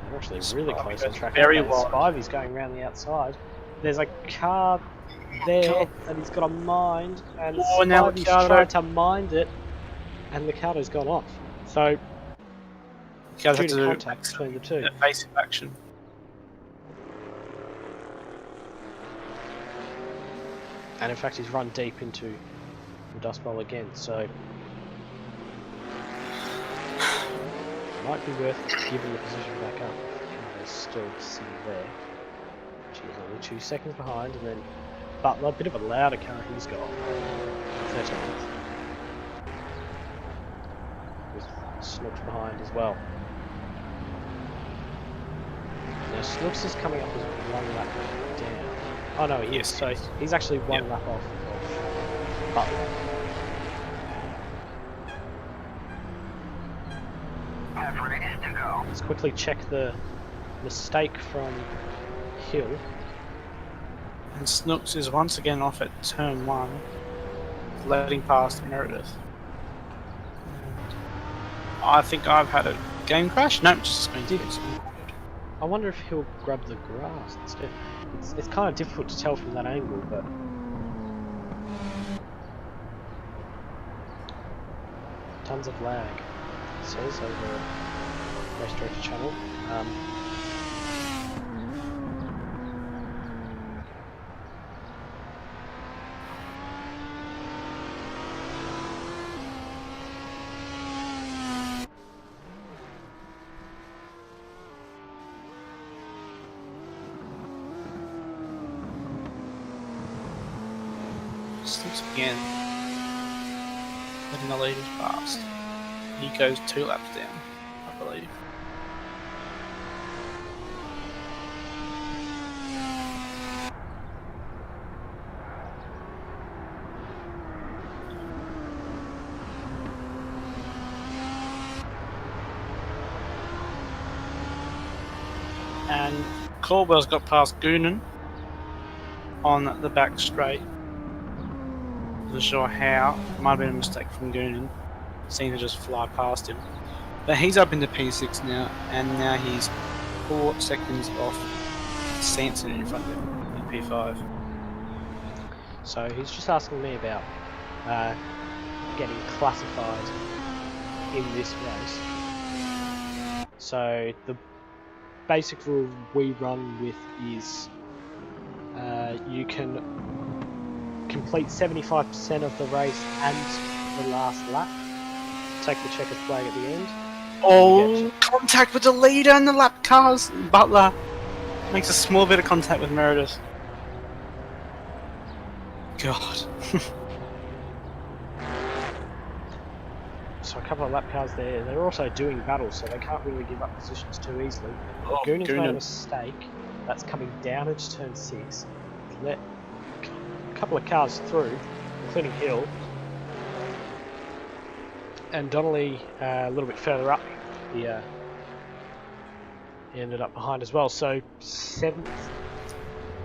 They're actually really close on track. Very well. Spivey's going around the outside. There's a car there that he's got to mind, and Spivey's tried to mind it, and Ricciardo's gone off. So, due to contact between the two. Evasive action. And in fact he's run deep into the dust bowl again, so might be worth giving the position back up. He's still sitting there. She's only 2 seconds behind, and then Butler, a bit of a louder car he's got. 13th. With Snooks behind as well. Now Snooks is coming up as 1 lap down. Oh no, he is. So he's actually 1 lap off of Butler. Let's quickly check the mistake from Hill. And Snooks is once again off at turn 1, letting past Meredith. I think I've had a game crash. No, just screen Did- fix. I wonder if he'll grab the grass instead. It's kind of difficult to tell from that angle, but tons of lag. It says over Race Director channel. Snooks again. Letting the leaders past. He goes 2 laps down, I believe. And Corbell's got past Goonan on the back straight. Not sure how. Might have been a mistake from Goonan. Seemed to just fly past him. But he's up into P6 now, and now he's 4 seconds off Sanson in front of him in P5. So he's just asking me about getting classified in this race. So the basic rule we run with is you can complete 75% of the race and the last lap. Take the checkered flag at the end. Oh, contact with the leader and the lap cars. Butler makes a small bit of contact with Meredith. God. So a couple of lap cars there. They're also doing battles, so they can't really give up positions too easily. Oh, Goonan's made a Goonan. mistake. That's coming down into turn 6. Let a couple of cars through, including Hill. And Donnelly a little bit further up. He ended up behind as well. So 7th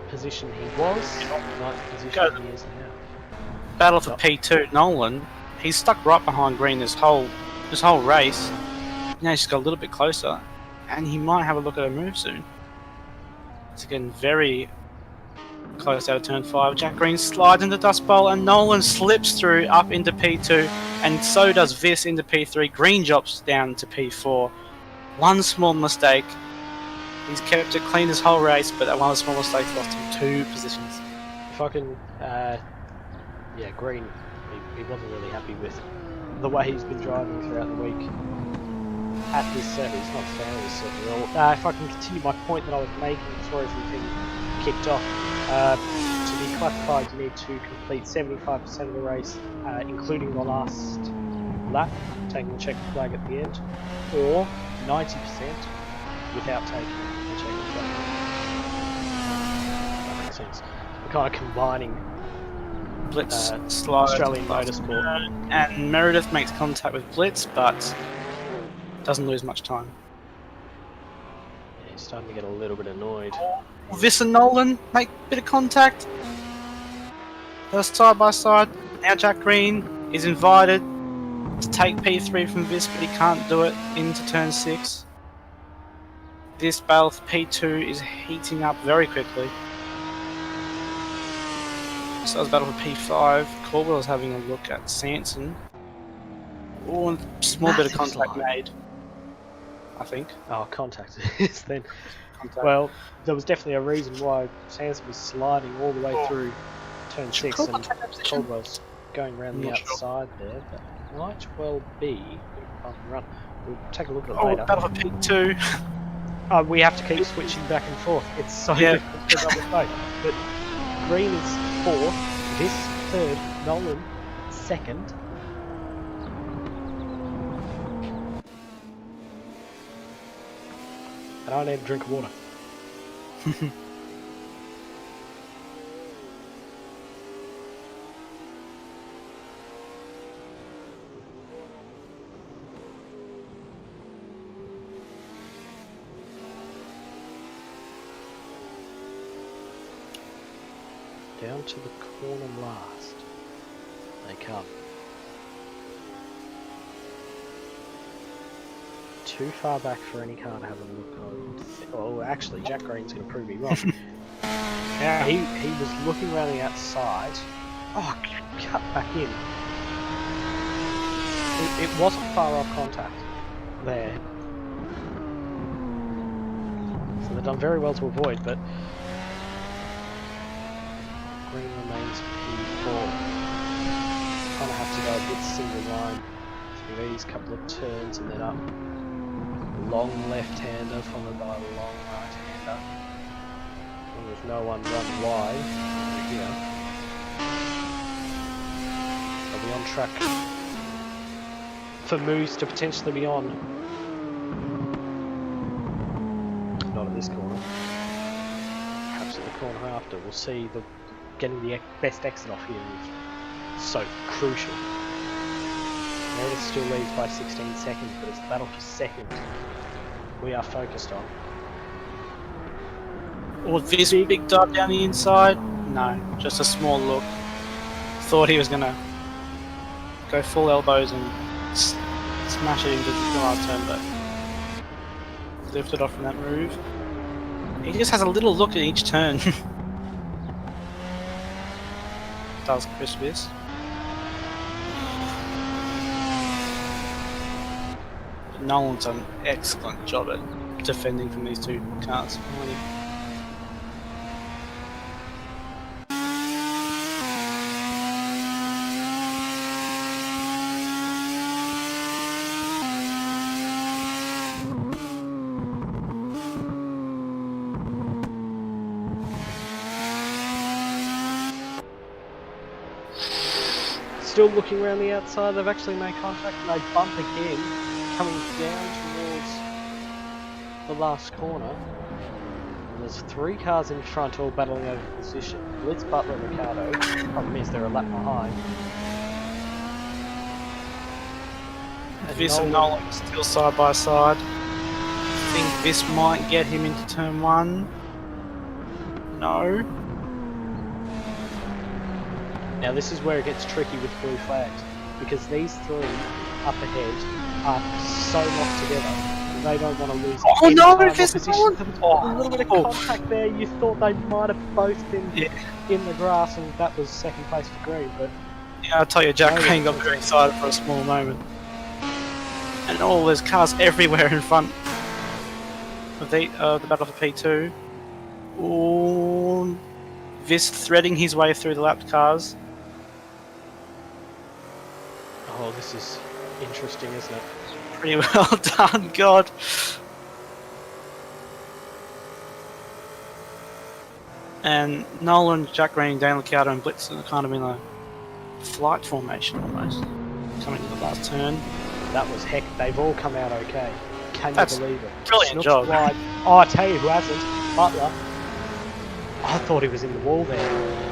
position he was, 9th position he is now. Battle for P2. Nolan, he's stuck right behind Green this whole race. Now he's just got a little bit closer, and he might have a look at a move soon. It's again very close out of turn 5. Jack Green slides into Dust Bowl, and Nolan slips through up into P2, and so does Viss into P3. Green drops down to P4. One small mistake. He's kept it clean this whole race, but that one small mistake lost him 2 positions. If I can, yeah, Green, he wasn't really happy with the way he's been driving throughout the week. At this set, he's not a fan of this set at all. If I can continue my point that I was making before everything kicked off, to be classified you need to complete 75% of the race, including the last lap, taking the checkered flag at the end, or 90% without taking the checkered flag. That makes sense. We're kind of combining Blitz slides Australian past motorsport. and Meredith makes contact with Blitz, but doesn't lose much time. Yeah, he's starting to get a little bit annoyed. Viss and Nolan make a bit of contact. They're side by side. Now Jack Green is invited to take P3 from Viss, but he can't do it into turn 6. This battle for P2 is heating up very quickly. So it's battle for P5. Corbell's having a look at Sanson. Oh, a small bit of Massive contact slide. made, I think. Oh, contact is then. Contact. Well, there was definitely a reason why Sanson was sliding all the way through turn 6 and Caldwell's going around the Not sure. outside there, but it might well be a bit of a bump and run. We'll take a look at it Oh, later. battle for P2. We have to keep switching back and forth. It's so Yeah. difficult to double both. But Green is 4th, this 3rd, Nolan 2nd. And I need a drink of water. Down to the corner last. They come. too far back for any car to have a look. Oh, actually, Jack Green's going to prove me wrong. Now he was looking around the outside. Oh, cut back in. It wasn't far off contact there. So they've done very well to avoid, but Green remains P4. Kind of have to go a bit single line through these couple of turns and then up. Long left-hander followed by a long right-hander. And with no one run wide over here, they'll be on track for Moose to potentially be on. Not at this corner. Perhaps at the corner after. We'll see. Getting the best exit off here is so crucial. Meredith still leads by 16 seconds, but it's the battle for second we are focused on. Or this big dive down the inside? No, just a small look. Thought he was going to go full elbows and smash it into the last turn, but lifted off from that move. He just has a little look at each turn. Does Chris Viss. Nolan's done an excellent job at defending from these two cars. Still looking around the outside, they've actually made contact and they bump again, coming down towards the last corner. And there's 3 cars in front all battling over position. Blitz, Butler and Ricardo. Problem is they're a lap behind. Viss and Nolan are still side by side. I think Viss might get him into turn 1. No. Now this is where it gets tricky with blue flags, because these 3 up ahead are so locked together, and they don't want to lose any time or position. There was a little bit of contact there. You thought they might have both been in the grass, and that was second place for Green. But yeah, I'll tell you, Jack Green got very excited for a small moment, and all there's cars everywhere in front of the battle for P2. Ooh, Viss threading his way through the lapped cars. Oh, this is interesting, isn't it? Pretty well done, God. And Nolan, Jack Green, Dan Licciardo and Blitz are kind of in a flight formation almost. Coming to the last turn. That was heck. They've all come out okay. Can you believe it? Brilliant Snooks job. Wide. Oh, I tell you who hasn't. Butler. I thought he was in the wall there.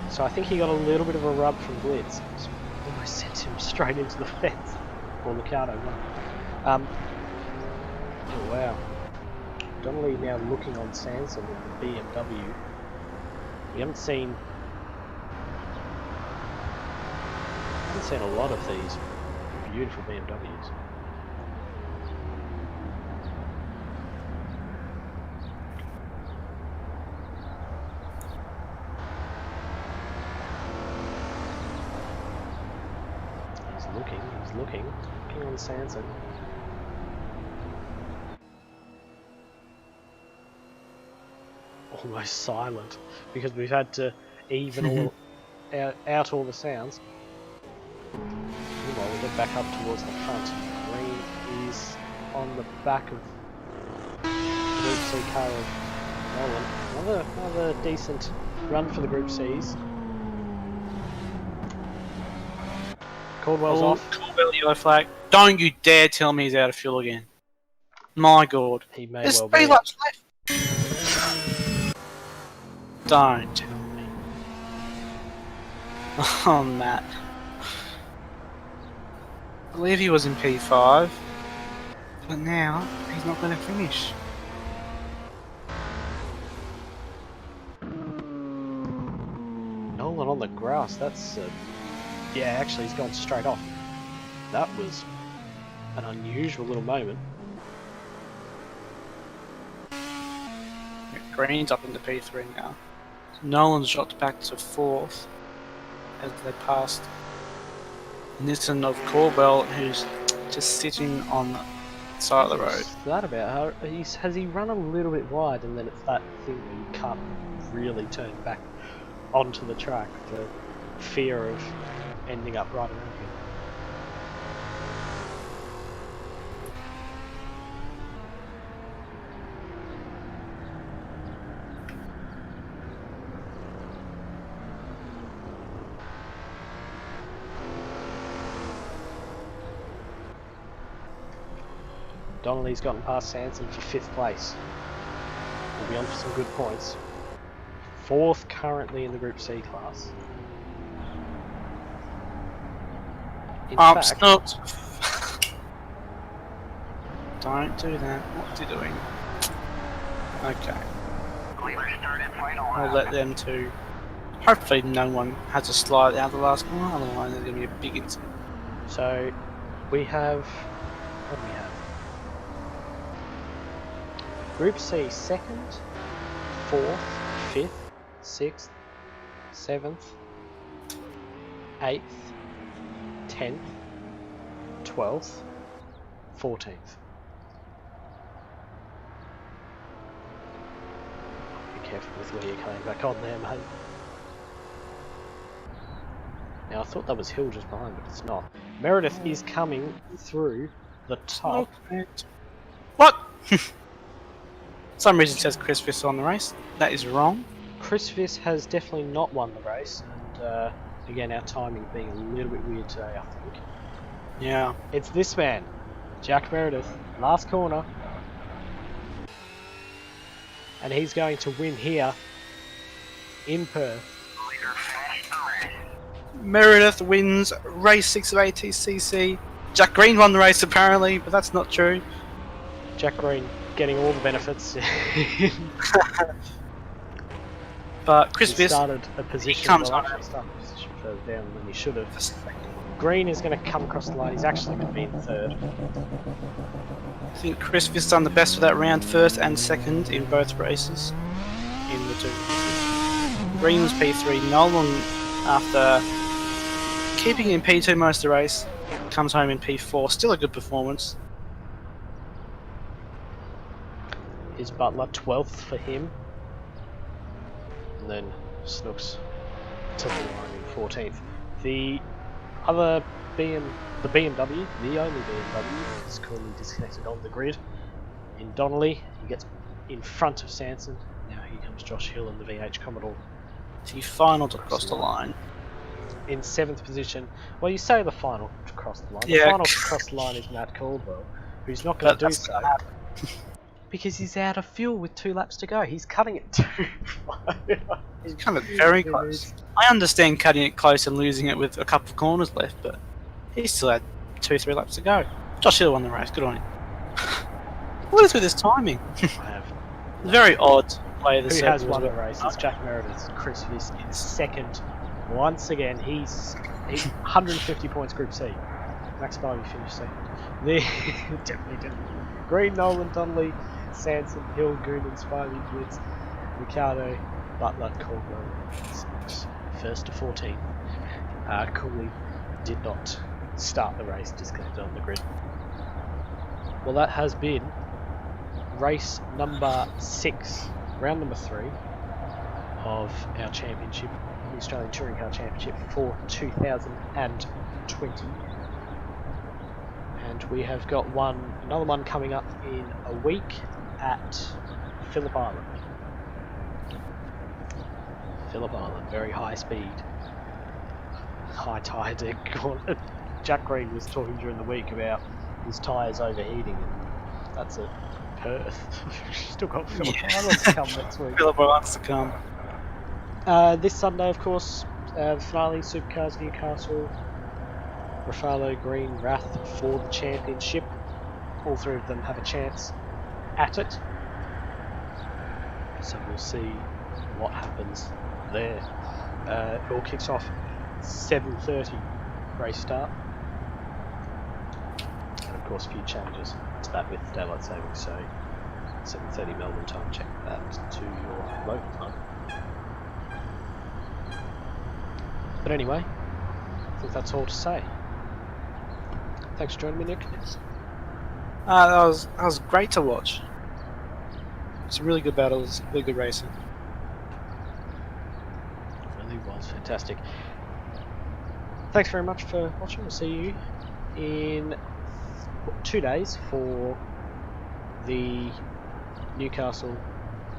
So I think he got a little bit of a rub from Blitz. Almost sent him straight into the fence. Or Licciardo won. Oh wow. Donnelly now looking on Sanson with the BMW. We haven't seen a lot of these beautiful BMWs. He's looking on Sanson. Almost silent, because we've had to even out all the sounds. Meanwhile, we get back up towards the front. Green is on the back of Group C car of Nolan. Another decent run for the Group Cs. Caldwell's off. Caldwell, yellow flag. Don't you dare tell me he's out of fuel again. My God. He may There's well 3 be. laps left. Don't tell me. Oh, Matt. I believe he was in P5, but now he's not going to finish. Nolan on the grass. That's yeah. Actually, he's gone straight off. That was an unusual little moment. Green's up into P3 now. Nolan's dropped back to 4th as they passed Nissen of Corbell, who's just sitting on the side of the road. What's that about? Has he run a little bit wide, and then it's that thing where you can't really turn back onto the track for fear of ending up right around him? Donnelly's gotten past Hansen for 5th place. We'll be on for some good points. 4th currently in the Group C class. In fact, Snooks. Don't do that. What's he doing? Okay. I'll let them two. Hopefully no one has a slide out of the last corner, otherwise there's going to be a big incident. so we have... what do we have? Group C 2nd, 4th, 5th, 6th, 7th, 8th, 10th, 12th, 14th. Be careful with where you're coming back on there, mate. Now I thought that was Hill just behind, but it's not. Meredith is coming through the top. What? Some reason it says Chris Fiss on the race. That is wrong. Chris Viss has definitely not won the race, and again, our timing being a little bit weird today, I think. Yeah. It's this man, Jack Meredith, last corner, and he's going to win here in Perth. Meredith wins race 6 of ATCC. Jack Green won the race apparently, but that's not true. Jack Green getting all the benefits. But Chris He Viss started a position, comes well, on. actually started a position further down than he should have. Green is going to come across the line. He's actually going to be in 3rd. I think Chris Viss done the best for that round, 1st and 2nd in both races. In the 2. Green was P3. Nolan, after keeping in P2 most of the race, comes home in P4. Still a good performance. Is Butler 12th for him. And then Snooks to the line in 14th. The other BMW, the only BMW, is currently disconnected on the grid. In Donnelly, he gets in front of Sanson. Now here comes Josh Hill in the VH Commodore. The final to cross the line. In 7th position. Well, you say the final to cross the line. Yeah. The final to cross the line is Matt Caldwell, who's not going to do so. Because he's out of fuel with 2 laps to go. He's cutting it too far. He's coming very close. I understand cutting it close and losing it with a couple of corners left, but he still had 2-3 laps to go. Josh Hill won the race. Good on him. What is with his timing? I have. Very odd way the Who circle has was won the working. race? It's Jack Meredith. Chris Viss in 2nd. Once again, he's 150 points Group C. Max Spivey finished 2nd. Definitely. Green, Nolan, Donnelly, Sanson, Hill, Goonan, Spivey, Blitz, Ricardo, Butler, Caldwell, Snooks. 1st to 14. Cooley did not start the race, disconnected on the grid. Well, that has been race number 6, round number 3 of our championship, the Australian Touring Car Championship for 2020. And we have got another one coming up in a week at Phillip Island. Phillip Island, very high speed, high tide. Jack Green was talking during the week about his tyres overheating, and that's at Perth. Still got Phillip Island to come next week. Phillip wants to come. This Sunday, of course, the finale, Supercars Newcastle, Rafalo, Green, Rath for the championship. All 3 of them have a chance at it. So we'll see what happens there. It all kicks off 7:30 race start. course, a few changes to that with daylight savings, so 7:30 Melbourne time, check that to your local time. But anyway, I think that's all to say. Thanks for joining me, Nick. That was great to watch. It's really good battles, really good racing. It really was fantastic. Thanks very much for watching. We'll see you in 2 days for the Newcastle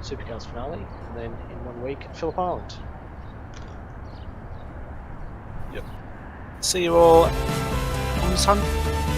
Supercars finale, and then in 1 week at Phillip Island. See you all on Sunday.